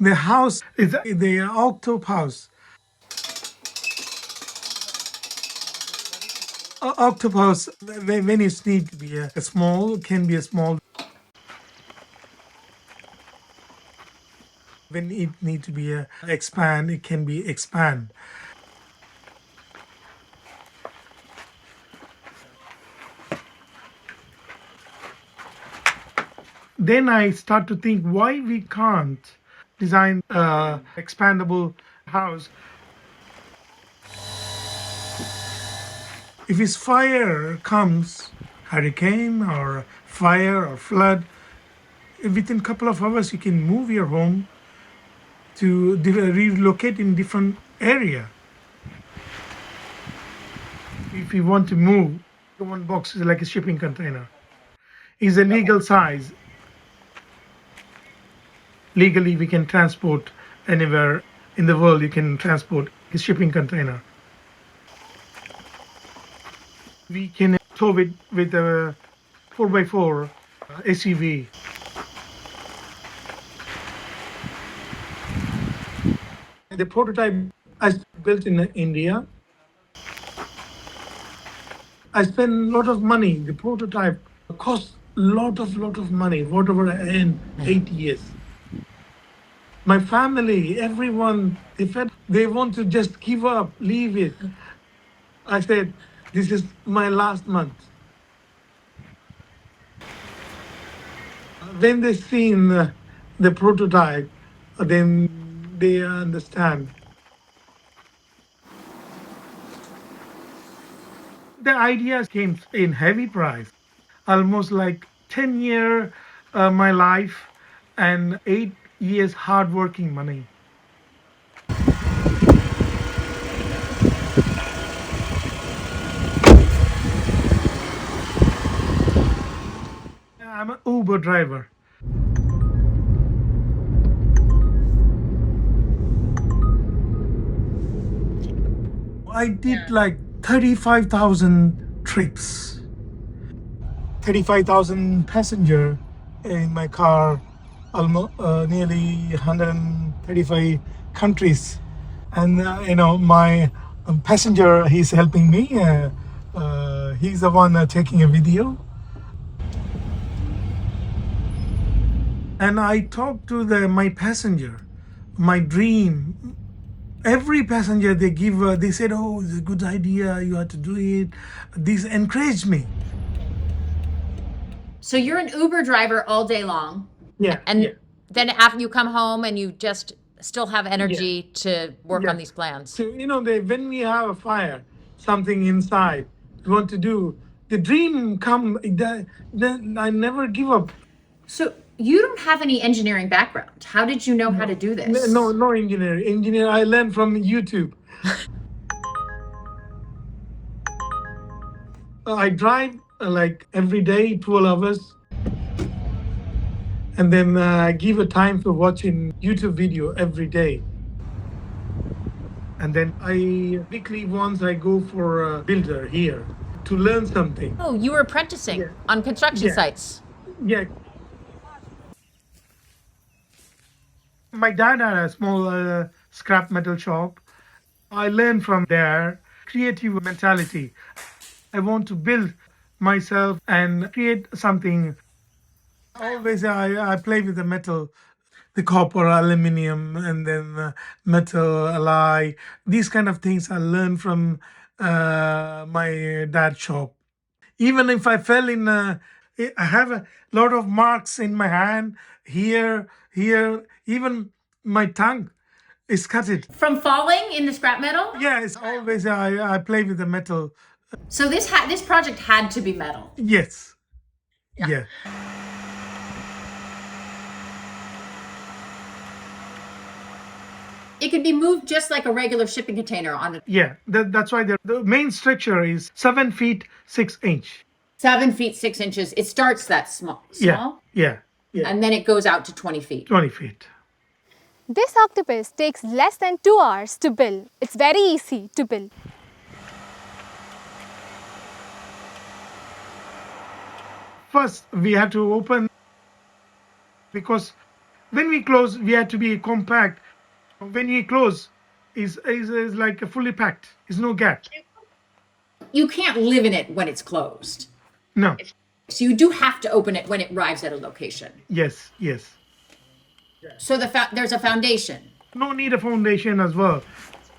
The house is the octopus. Octopus, when it needs to be a small, can be a small. When it needs to be a expand, it can be expand. Then I start to think why we can't design a expandable house. If his fire comes, hurricane or fire or flood, within a couple of hours you can move your home to relocate in different area. If you want to move, one box is like a shipping container. Is a legal size. Legally, we can transport anywhere in the world. You can transport a shipping container. We can tow it with a 4x4 SUV. The prototype I built in India. I spent a lot of money. The prototype cost a lot of money, whatever I earned 8 years. My family, everyone, they want to just give up, leave it. I said, this is my last month. When they seen the prototype, then they understand. The idea came in heavy price, almost like 10 year my life and 8 years hardworking money. I'm an Uber driver. I did like 35,000 trips. 35,000 passenger in my car, almost nearly 135 countries, and my passenger, he's helping me. He's the one taking a video, and I talked to my passenger, my dream. Every passenger they said, oh, it's a good idea, you have to do it. This encouraged me. So you're an Uber driver all day long. Yeah. And yeah. then after you come home and you just still have energy to work Yeah. on these plans. So, when we have a fire, something inside we want to do, the dream come, then I never give up. So you don't have any engineering background. How did you know how to do this? No engineering. Engineer, I learned from YouTube. I drive like every day, 12 hours. And then I give a time for watching YouTube video every day. And then weekly once I go for a builder here to learn something. Oh, you were apprenticing on construction sites. Yeah. My dad had a small scrap metal shop. I learned from there creative mentality. I want to build myself and create something. Always I play with the metal, the copper, aluminum, and then metal, alloy. These kind of things I learned from my dad's shop. Even if I fell in, I have a lot of marks in my hand here, even my tongue is cut it. From falling in the scrap metal? Yes, always I play with the metal. So this project had to be metal. Yes. Yeah. It can be moved just like a regular shipping container on it. Yeah, that's why the main structure is 7 feet 6 inch. 7 feet 6 inches. It starts that small. Yeah. And then it goes out to 20 feet. 20 feet. This octopus takes less than 2 hours to build. It's very easy to build. First, we have to open, because When we close, we have to be compact. When we close, is like fully packed. There's no gap. You can't live in it when it's closed. No. So you do have to open it when it arrives at a location. Yes. Yes. So there's a foundation. No need a foundation as well.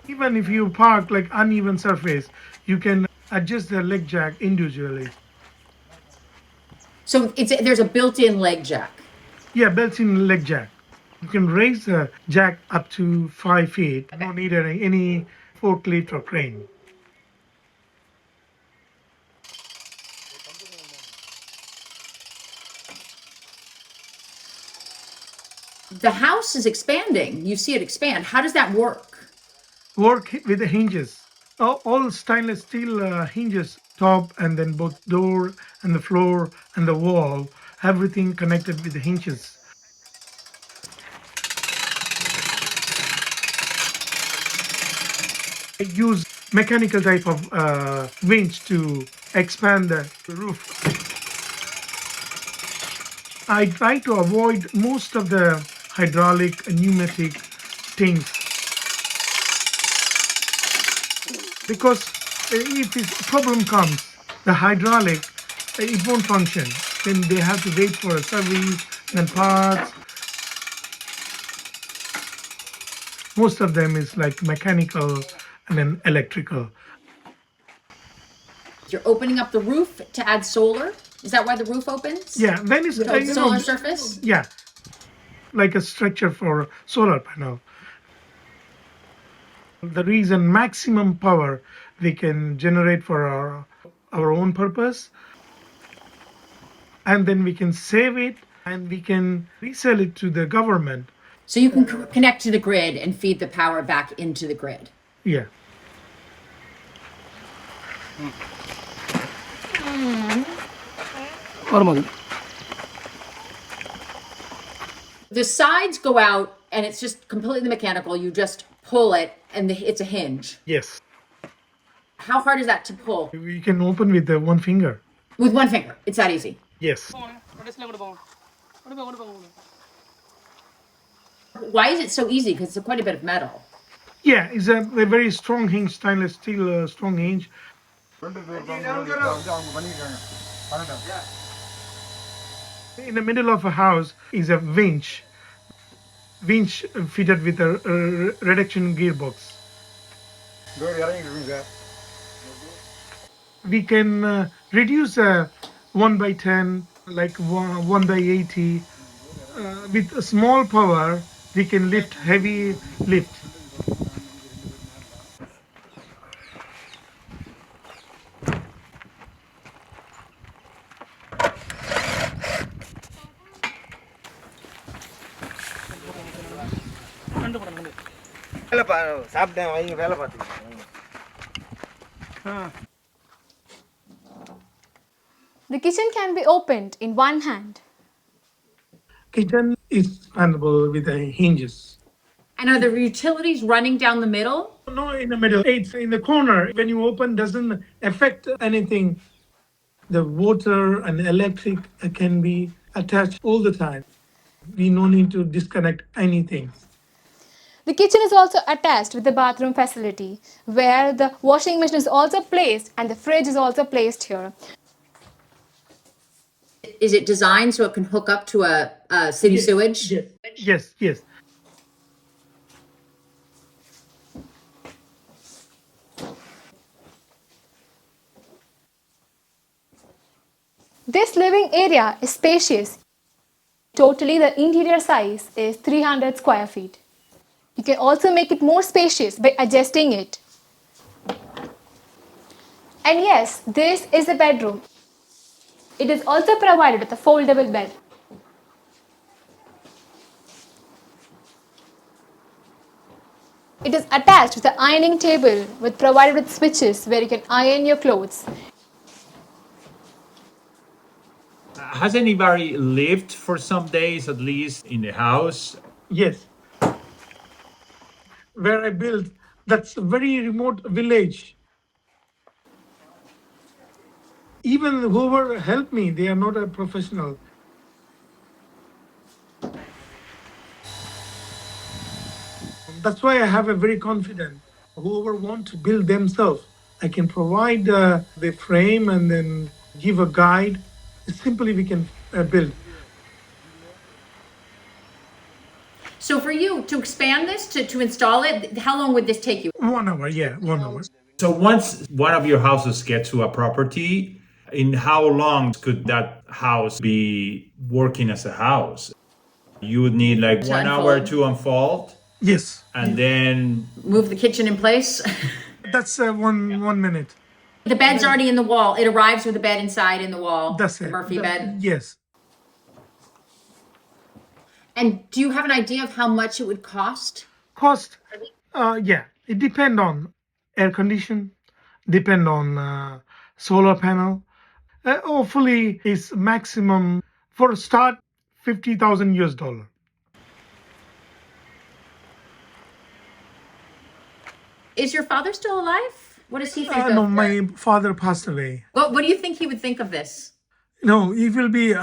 Even if you park like uneven surface, you can adjust the leg jack individually. So there's a built-in leg jack. Yeah, built-in leg jack. You can raise the jack up to 5 feet. No need any forklift or crane. The house is expanding. You see it expand. How does that work? Work with the hinges. All stainless steel hinges, top and then both door and the floor and the wall, everything connected with the hinges. I use mechanical type of winch to expand the roof. I try to avoid most of the hydraulic and pneumatic things because if a problem comes, the hydraulic it won't function. Then they have to wait for a service and parts. Most of them is like mechanical and then electrical. You're opening up the roof to add solar. Is that why the roof opens? Yeah, then it's Solar surface. yeah, like a structure for solar panel. The reason maximum power we can generate for our own purpose, and then we can save it and we can resell it to the government. So you can connect to the grid and feed the power back into the grid. Yeah. The sides go out and it's just completely mechanical. You just pull it and it's a hinge. Yes. How hard is that to pull? We can open with the one finger. With one finger. It's that easy. Yes. Why is it so easy? Because it's quite a bit of metal. Yeah, it's a very strong hinge, stainless steel strong hinge. In the middle of a house is a winch fitted with a reduction gearbox. We can reduce a 1/10, like 1/80. With a small power, we can lift heavy lift. சாப்பிட்டேன் வைங்க வேலை பார்த்துக்கோங்க. The kitchen can be opened in one hand. Kitchen is expandable with the hinges. And are there utilities running down the middle? No, in the middle. It's in the corner. When you open, doesn't affect anything. The water and electric can be attached all the time. We no need to disconnect anything. The kitchen is also attached with the bathroom facility, where the washing machine is also placed and the fridge is also placed here. Is it designed so it can hook up to a city sewage? Yes. This living area is spacious. Totally, the interior size is 300 square feet. You can also make it more spacious by adjusting it. And yes, this is a bedroom. It is also provided with a foldable bed. It is attached with an ironing table provided with switches where you can iron your clothes. Has anybody lived for some days at least in the house? Yes. Where I built, that's a very remote village. Even whoever helped me, they are not a professional. That's why I have a very confident. Whoever want to build themselves, I can provide the frame and then give a guide. Simply, we can build. So for you to expand this, to install it, how long would this take you? 1 hour, yeah, 1 hour. So once one of your houses gets to a property, in how long could that house be working as a house? You would need like To 1 hour unfold. to unfold, Yes, and then Move the kitchen in place. that's 1 minute. The bed's already in the wall. It arrives with a bed inside in the wall. That's the it. Murphy bed. Yes. And do you have an idea of how much it would cost? Cost, yeah, it depend on air condition, depend on solar panel. Hopefully, is maximum for a start $50,000. Is your father still alive? What does he think No, of my father passed away. What do you think he would think of this? No, he will be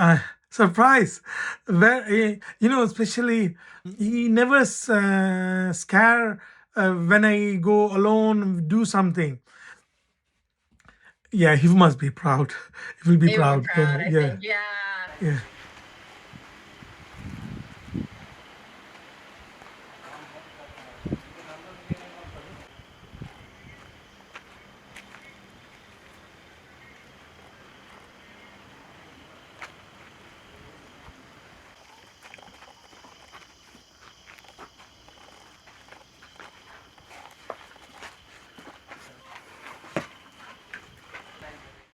surprised. Where especially he never scare when I go alone do something. Yeah, he must be proud. He will be proud. Yeah, yeah.